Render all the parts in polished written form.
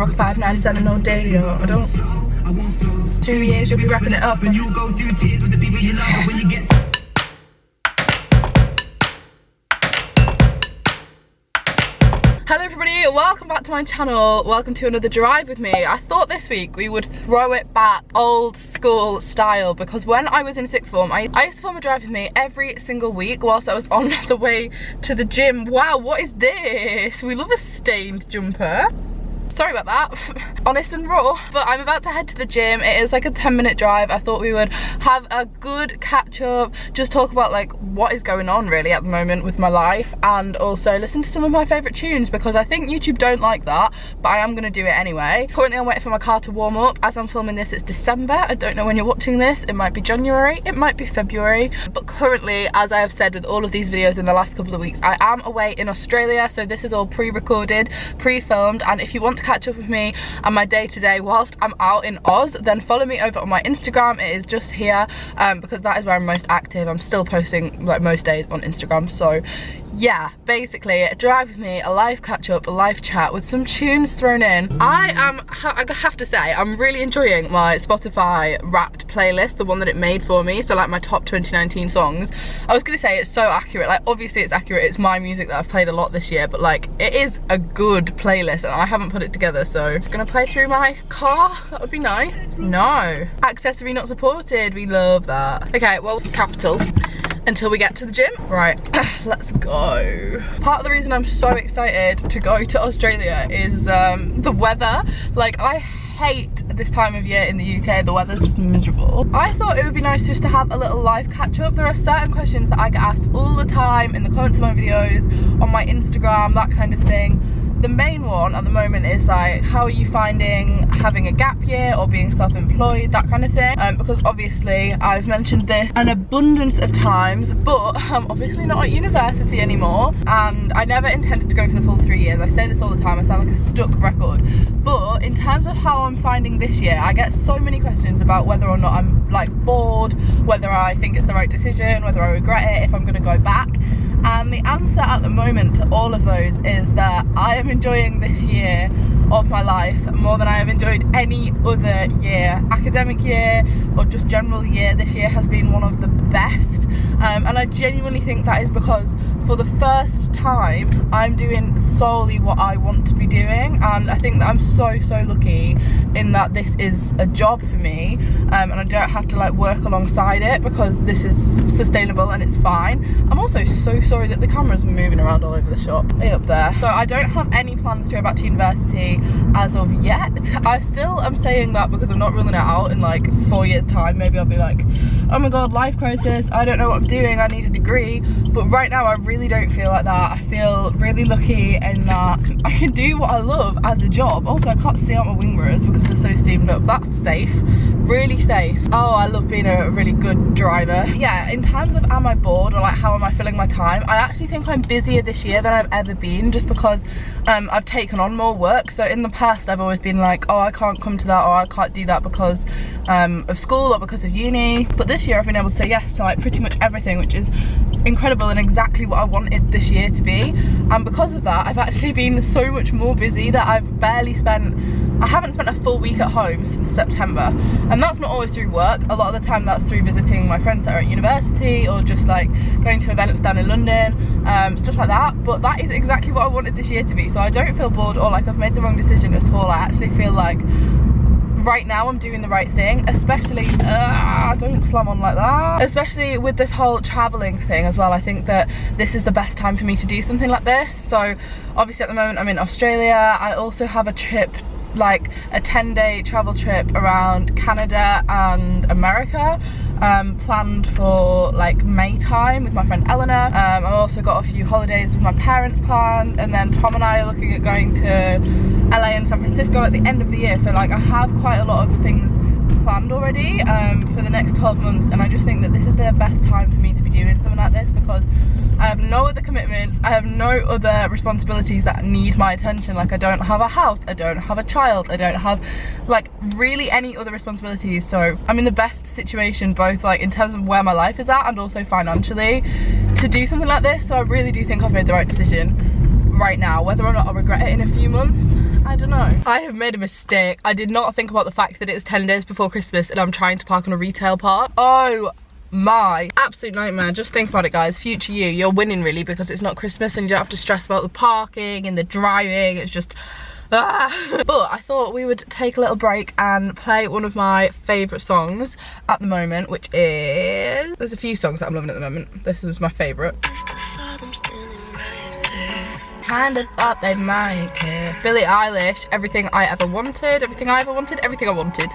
rock 597 all day, yo. I don't. 2 years, you'll be wrapping it up. And you go through tears with the people you love, but when you get. Hello everybody, welcome back to my channel. Welcome to another drive with me. I thought this week we would throw it back old school style, because when I was in sixth form, I used to film a drive with me every single week whilst I was on the way to the gym. Wow, what is this? We love a stained jumper. Sorry about that, honest and raw, but I'm about to head to the gym. It is like a 10-minute drive. I thought we would have a good catch up, just talk about like what is going on really at the moment with my life, and also listen to some of my favourite tunes, because I think YouTube don't like that, but I am going to do it anyway. Currently I'm waiting for my car to warm up. As I'm filming this, it's December. I don't know when you're watching this. It might be January, it might be February, but currently, as I have said with all of these videos in the last couple of weeks, I am away in Australia, so this is all pre-recorded, pre-filmed, and if you want to catch up with me and my day-to-day whilst I'm out in Oz, then follow me over on my Instagram. It is just here, because that is where I'm most active. I'm still posting like most days on Instagram, so yeah, basically a drive with me, a live catch up, a live chat with some tunes thrown in. I have to say, I'm really enjoying my Spotify Wrapped playlist, the one that it made for me, so like my top 2019 songs. I was gonna say it's so accurate, like obviously it's accurate, it's my music that I've played a lot this year, but like it is a good playlist and I haven't put it together, so I'm gonna play through my car. That would be nice. No, accessory not supported, we love that. Okay, well, capital. Until we get to the gym. Right, let's go. Part of the reason I'm so excited to go to Australia is the weather. Like, I hate this time of year in the UK. The weather's just miserable. I thought it would be nice just to have a little live catch up. There are certain questions that I get asked all the time in the comments of my videos, on my Instagram, that kind of thing. The main one at the moment is like, how are you finding having a gap year or being self-employed, that kind of thing, because obviously I've mentioned this an abundance of times, but I'm obviously not at university anymore, and I never intended to go for the full 3 years. I say this all the time, I sound like a stuck record, but in terms of how I'm finding this year, I get so many questions about whether or not I'm like bored, whether I think it's the right decision, whether I regret it, if I'm going to go back. And the answer at the moment to all of those is that I am enjoying this year of my life more than I have enjoyed any other year. Academic year or just general year, this year has been one of the best, and I genuinely think that is because for the first time I'm doing solely what I want to be doing, and I think that I'm so lucky in that this is a job for me, and I don't have to like work alongside it, because this is sustainable and it's fine. I'm also so sorry that the camera's moving around all over the shop. Way up there. So I don't have any plans to go back to university as of yet. I still am saying that because I'm not ruling it out. In like 4 years time maybe I'll be like, oh my god, life crisis, I don't know what I'm doing, I need a degree. But right now I really don't feel like that. I feel really lucky in that I can do what I love as a job. Also, I can't see out my wing mirrors because they're so steamed up. That's safe, really safe. Oh, I love being a really good driver. Yeah, in terms of am I bored or like how am I filling my time, I actually think I'm busier this year than I've ever been, just because I've taken on more work. So in the past I've always been like, oh, I can't come to that, or I can't do that because of school or because of uni. But this year I've been able to say yes to like pretty much everything, which is incredible and exactly what I wanted this year to be. And because of that, I've actually been so much more busy that I haven't spent a full week at home since September. And that's not always through work. A lot of the time that's through visiting my friends that are at university, or just like going to events down in London, stuff like that. But that is exactly what I wanted this year to be. So I don't feel bored or like I've made the wrong decision at all. I actually feel like right now I'm doing the right thing, especially don't slam on like that, especially with this whole traveling thing as well. I think that this is the best time for me to do something like this. So obviously at the moment I'm in Australia. I also have a trip, like a 10-day travel trip around Canada and America, planned for like May time with my friend Eleanor. I've also got a few holidays with my parents planned, and then Tom and I are looking at going to LA and San Francisco at the end of the year. So like I have quite a lot of things planned already for the next 12 months, and I just think that this is the best time for me to be doing something like this, because I have no other commitments, I have no other responsibilities that need my attention. Like I don't have a house, I don't have a child, I don't have like really any other responsibilities. So I'm in the best situation, both like in terms of where my life is at and also financially, to do something like this. So I really do think I've made the right decision right now. Whether or not I'll regret it in a few months, I don't know. I have made a mistake. I did not think about the fact that it's 10 days before Christmas and I'm trying to park on a retail park. Oh my, absolute nightmare. Just think about it, guys. Future you, you're winning really, because it's not Christmas and you don't have to stress about the parking and the driving. It's just but I thought we would take a little break and play one of my favourite songs at the moment, which is, there's a few songs that I'm loving at the moment. This is my favourite. Kinda thought they might care. Billie Eilish, Everything I Ever Wanted, Everything I Ever Wanted, Everything I Wanted.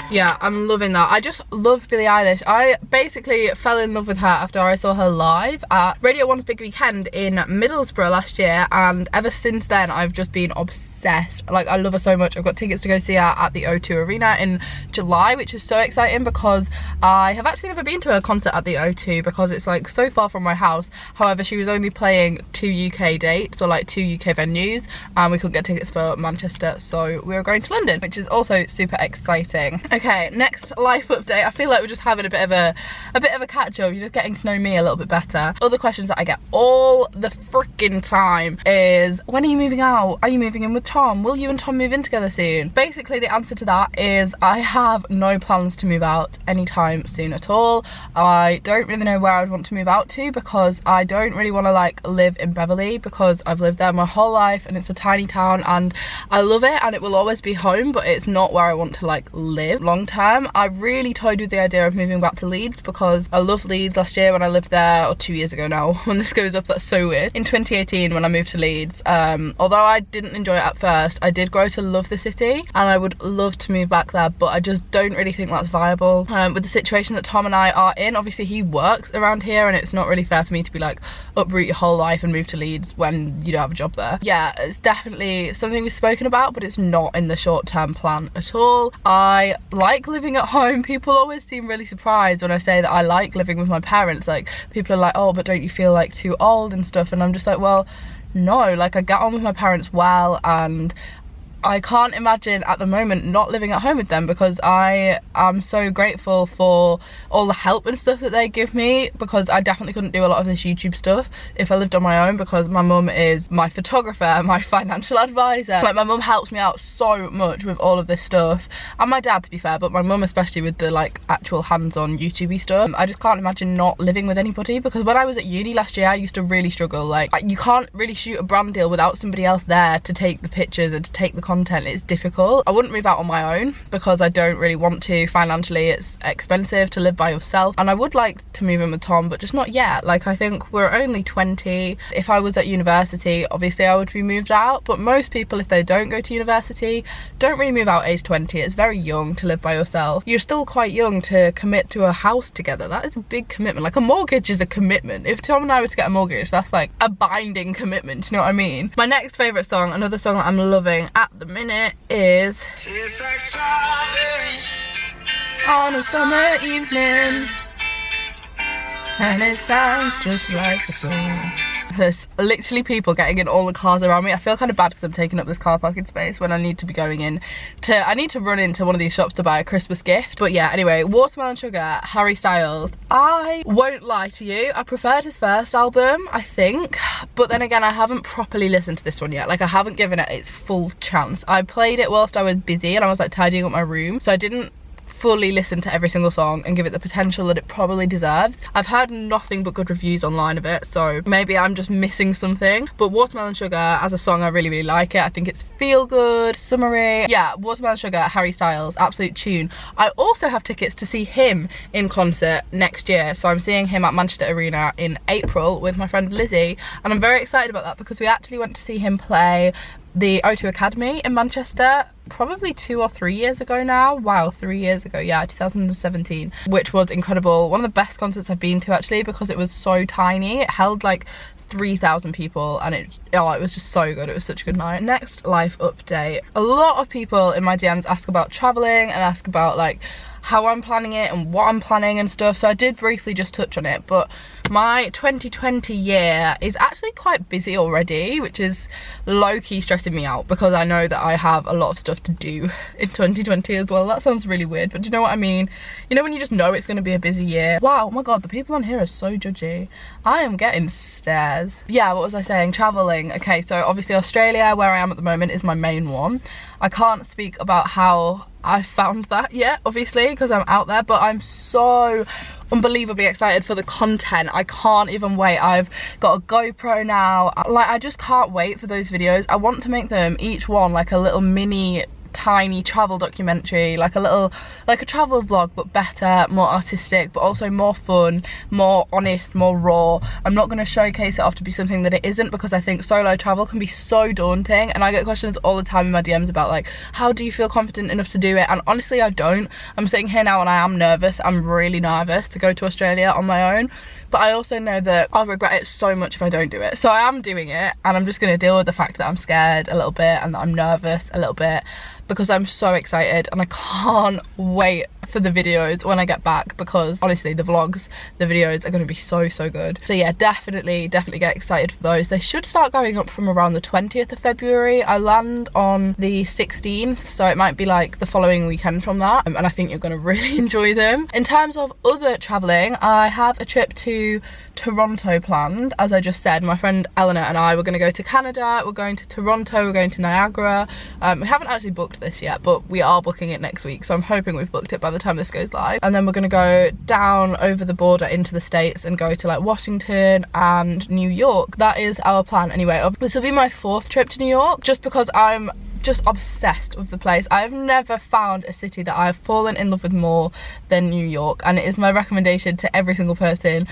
Yeah, I'm loving that. I just love Billie Eilish. I basically fell in love with her after I saw her live at Radio 1's Big Weekend in Middlesbrough last year, and ever since then I've just been obsessed. Like, I love her so much. I've got tickets to go see her at the O2 Arena in July, which is so exciting because I have actually never been to a concert at the O2 because it's like so far from my house. However, she was only playing 2 UK dates, or like 2 UK venues, and we couldn't get tickets for Manchester, so we were going to London, which is also super exciting. Okay, next life update. I feel like we're just having a bit of a catch up. You're just getting to know me a little bit better. Other questions that I get all the freaking time is, when are you moving out? Are you moving in with Tom? Will you and Tom move in together soon? Basically, the answer to that is I have no plans to move out anytime soon at all. I don't really know where I would want to move out to, because I don't really want to like live in Beverley, because I've lived there my whole life and it's a tiny town and I love it and it will always be home, but it's not where I want to like live long term. I really toyed with the idea of moving back to Leeds because I loved Leeds last year when I lived there, or 2 years ago now. When this goes up, that's so weird. In 2018 when I moved to Leeds, although I didn't enjoy it at first, I did grow to love the city and I would love to move back there, but I just don't really think that's viable with the situation that Tom and I are in. Obviously he works around here and it's not really fair for me to be like, uproot your whole life and move to Leeds when you don't have a job there. Yeah, it's definitely something we've spoken about, but it's not in the short-term plan at all. I like living at home. People always seem really surprised when I say that I like living with my parents. Like, people are like, oh, but don't you feel like too old and stuff? And I'm just like, well, no, like I get on with my parents well, and I can't imagine at the moment not living at home with them, because I am so grateful for all the help and stuff that they give me, because I definitely couldn't do a lot of this YouTube stuff if I lived on my own, because my mum is my photographer, my financial advisor. Like, my mum helps me out so much with all of this stuff, and my dad, to be fair, but my mum especially with the like actual hands-on YouTube-y stuff. I just can't imagine not living with anybody, because when I was at uni last year I used to really struggle. Like, you can't really shoot a brand deal without somebody else there to take the pictures and to take the content. It's difficult. I wouldn't move out on my own because I don't really want to. Financially it's expensive to live by yourself, and I would like to move in with Tom, but just not yet. Like, I think we're only 20. If I was at university, obviously I would be moved out, but most people, if they don't go to university, don't really move out age 20. It's very young to live by yourself. You're still quite young to commit to a house together. That is a big commitment. Like, a mortgage is a commitment. If Tom and I were to get a mortgage, that's like a binding commitment, you know what I mean? My next favourite song, another song that I'm loving at the minute, is Tastes Like Strawberries on a Summer Evening, and it sounds just like a song. There's literally people getting in all the cars around me. I feel kind of bad because I'm taking up this car parking space when I need to be going in to, I need to run into one of these shops to buy a Christmas gift. But yeah, anyway, Watermelon Sugar, Harry Styles. I won't lie to you, I preferred his first album, I think, but then again, I haven't properly listened to this one yet. Like, I haven't given it its full chance. I played it whilst I was busy and I was like tidying up my room, so I didn't fully listen to every single song and give it the potential that it probably deserves. I've heard nothing but good reviews online of it, so maybe I'm just missing something. But Watermelon Sugar as a song, I really like it. I think it's feel good, summery. Yeah, Watermelon Sugar, Harry Styles, absolute tune. I also have tickets to see him in concert next year, so I'm seeing him at Manchester Arena in April with my friend Lizzie, and I'm very excited about that because we actually went to see him play the O2 Academy in Manchester probably 2 or 3 years ago now. Wow, 3 years ago, yeah, 2017, which was incredible. One of the best concerts I've been to, actually, because it was so tiny. It held like 3,000 people and it was just so good. It was such a good night. Next life update. A lot of people in my DMs ask about traveling and ask about like how I'm planning it and what I'm planning and stuff, so I did briefly just touch on it, but My 2020 year is actually quite busy already, which is low-key stressing me out because I know that I have a lot of stuff to do in 2020 as well. That sounds really weird, but do you know what I mean? You know when you just know it's going to be a busy year? Wow, oh my god, the people on here are so judgy. I am getting stares. Yeah, what was I saying? Traveling. Okay, so obviously Australia, where I am at the moment, is my main one. I can't speak about how I found that yet, obviously, because I'm out there, but I'm so unbelievably excited for the content. I can't even wait. I've got a GoPro now. Like, I just can't wait for those videos. I want to make them each one like a little mini tiny travel documentary, like a travel vlog, but better, more artistic, but also more fun, more honest, more raw. I'm not going to showcase it off to be something that it isn't, because I think solo travel can be so daunting, and I get questions all the time in my DMs about like, how do you feel confident enough to do it? And honestly, I don't. I'm sitting here now and I am nervous. I'm really nervous to go to Australia on my own, but I also know that I'll regret it so much if I don't do it. So I am doing it, and I'm just going to deal with the fact that I'm scared a little bit and that I'm nervous a little bit, because I'm so excited and I can't wait for the videos when I get back, because honestly the vlogs, the videos are going to be so good. So yeah, definitely get excited for those. They should start going up from around the 20th of February. I land on the 16th, so it might be like the following weekend from that, and I think you're going to really enjoy them. In terms of other travelling, I have a trip to Toronto planned. As I just said, my friend Eleanor and I were going to go to Canada, we're going to Toronto, we're going to Niagara. We haven't actually booked this yet, but we are booking it next week, so I'm hoping we've booked it by the time this goes live. And then we're going to go down over the border into the States and go to like Washington and New York. That is our plan anyway. This will be my 4th trip to New York, just because I'm just obsessed with the place. I've never found a city that I've fallen in love with more than New York, and it is my recommendation to every single person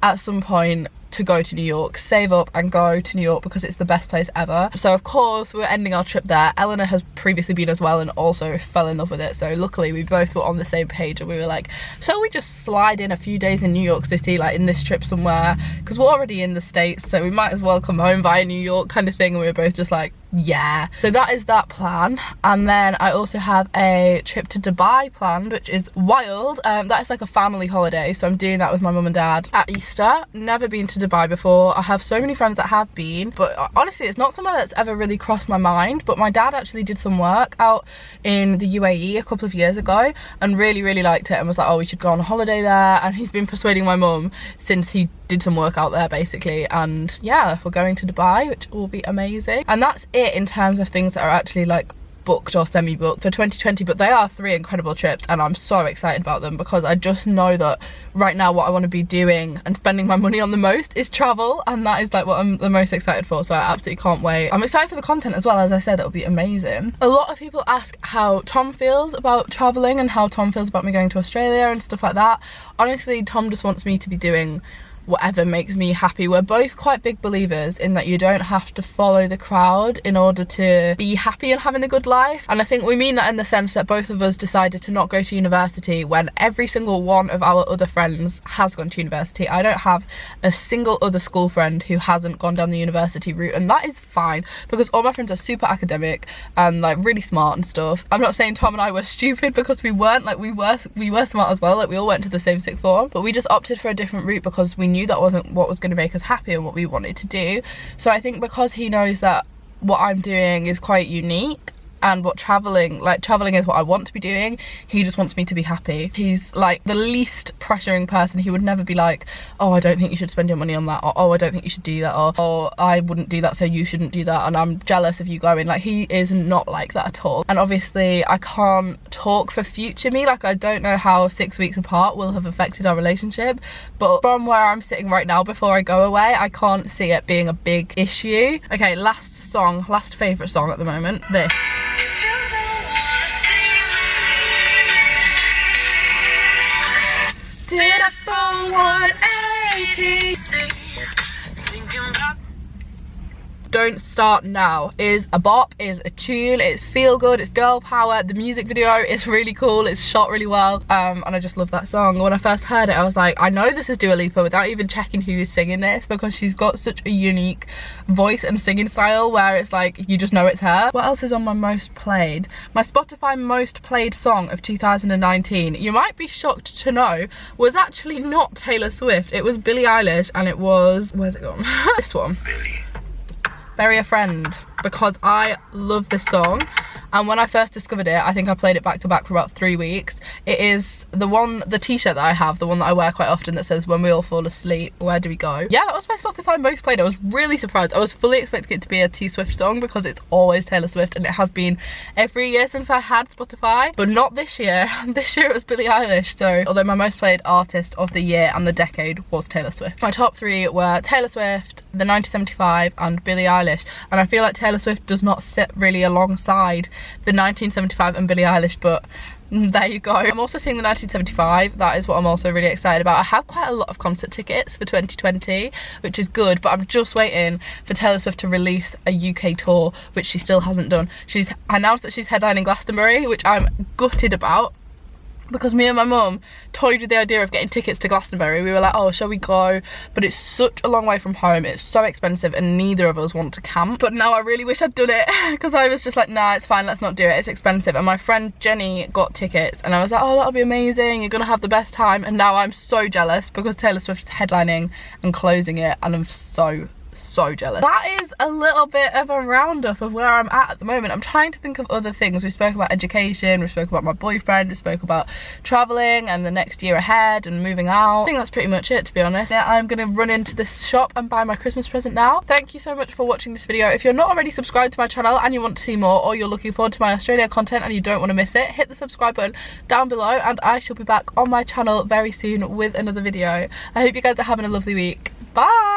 at some point to go to New York. Save up and go to New York, because it's the best place ever. So of course we're ending our trip there. Eleanor has previously been as well and also fell in love with it, so luckily we both were on the same page, and we were like, shall we just slide in a few days in New York City, like in this trip somewhere, because we're already in the States, so we might as well come home via New York kind of thing. And we were both just like, yeah. So that is that plan. And then I also have a trip to Dubai planned, which is wild. That is like a family holiday, so I'm doing that with my mum and dad at Easter. Never been to Dubai before. I have so many friends that have been, but honestly it's not somewhere that's ever really crossed my mind. But my dad actually did some work out in the UAE a couple of years ago and really liked it, and was like, oh, we should go on a holiday there. And he's been persuading my mum since he did some work out there basically, and yeah, we're going to Dubai, which will be amazing. And that's it in terms of things that are actually like booked or semi-booked for 2020, but they are 3 incredible trips, and I'm so excited about them, because I just know that right now what I want to be doing and spending my money on the most is travel, and that is like what I'm the most excited for. So I absolutely can't wait. I'm excited for the content as well. As I said, it'll be amazing. A lot of people ask how Tom feels about traveling and how Tom feels about me going to Australia and stuff like that. Honestly, Tom just wants me to be doing whatever makes me happy. We're both quite big believers in that you don't have to follow the crowd in order to be happy and having a good life. And I think we mean that in the sense that both of us decided to not go to university when every single one of our other friends has gone to university. I don't have a single other school friend who hasn't gone down the university route, and that is fine, because all my friends are super academic and like really smart and stuff. I'm not saying Tom and I were stupid, because we weren't. Like we were smart as well. Like we all went to the same sixth form, but we just opted for a different route because we knew that wasn't what was going to make us happy and what we wanted to do. So I think because he knows that what I'm doing is quite unique, and what traveling is what I want to be doing, he just wants me to be happy. He's like the least pressuring person. He would never be like, oh, I don't think you should spend your money on that, or oh, I don't think you should do that, or oh, I wouldn't do that, so you shouldn't do that, and I'm jealous of you going. Like, he is not like that at all. And obviously I can't talk for future me. Like, I don't know how 6 weeks apart will have affected our relationship, but from where I'm sitting right now before I go away, I can't see it being a big issue. Okay, last favourite song at the moment, this. Did a full 180. Don't Start Now is a bop, is a tune, it's feel good, it's girl power. The music video is really cool, it's shot really well, and I just love that song. When I first heard it, I was like, I know this is Dua Lipa without even checking who is singing this, because she's got such a unique voice and singing style where it's like, you just know it's her. What else is on my most played? My Spotify most played song of 2019, you might be shocked to know, was actually not Taylor Swift. It was Billie Eilish, and it was, where's it gone? This one. Bury a Friend, because I love this song, and when I first discovered it, I think I played it back to back for about 3 weeks. It is the t-shirt that I have, the one that I wear quite often, that says when we all fall asleep, where do we go? Yeah, that was my Spotify most played. I was really surprised. I was fully expecting it to be a T Swift song because it's always Taylor Swift, and it has been every year since I had Spotify, but not this year. This year it was Billie Eilish. So although my most played artist of the year and the decade was Taylor Swift, my top 3 were Taylor Swift, the 1975 and Billie Eilish, and I feel like Taylor Swift does not sit really alongside the 1975 and Billie Eilish, but there you go. I'm also seeing the 1975, that is what I'm also really excited about. I have quite a lot of concert tickets for 2020, which is good, but I'm just waiting for Taylor Swift to release a UK tour, which she still hasn't done. She's announced that she's headlining Glastonbury, which I'm gutted about, because me and my mum toyed with the idea of getting tickets to Glastonbury. We were like, oh, shall we go? But it's such a long way from home, it's so expensive, and neither of us want to camp. But now I really wish I'd done it, because I was just like, nah, it's fine, let's not do it, it's expensive. And my friend Jenny got tickets, and I was like, oh, that'll be amazing, you're gonna have the best time. And now I'm so jealous because Taylor Swift's headlining and closing it, and I'm so jealous. That is a little bit of a roundup of where I'm at the moment. I'm trying to think of other things. We spoke about education, we spoke about my boyfriend, we spoke about traveling and the next year ahead and moving out. I think that's pretty much it, to be honest. Yeah, I'm gonna run into this shop and buy my Christmas present now. Thank you so much for watching this video. If you're not already subscribed to my channel and you want to see more, or you're looking forward to my Australia content and you don't want to miss it, hit the subscribe button down below, and I shall be back on my channel very soon with another video. I hope you guys are having a lovely week. Bye!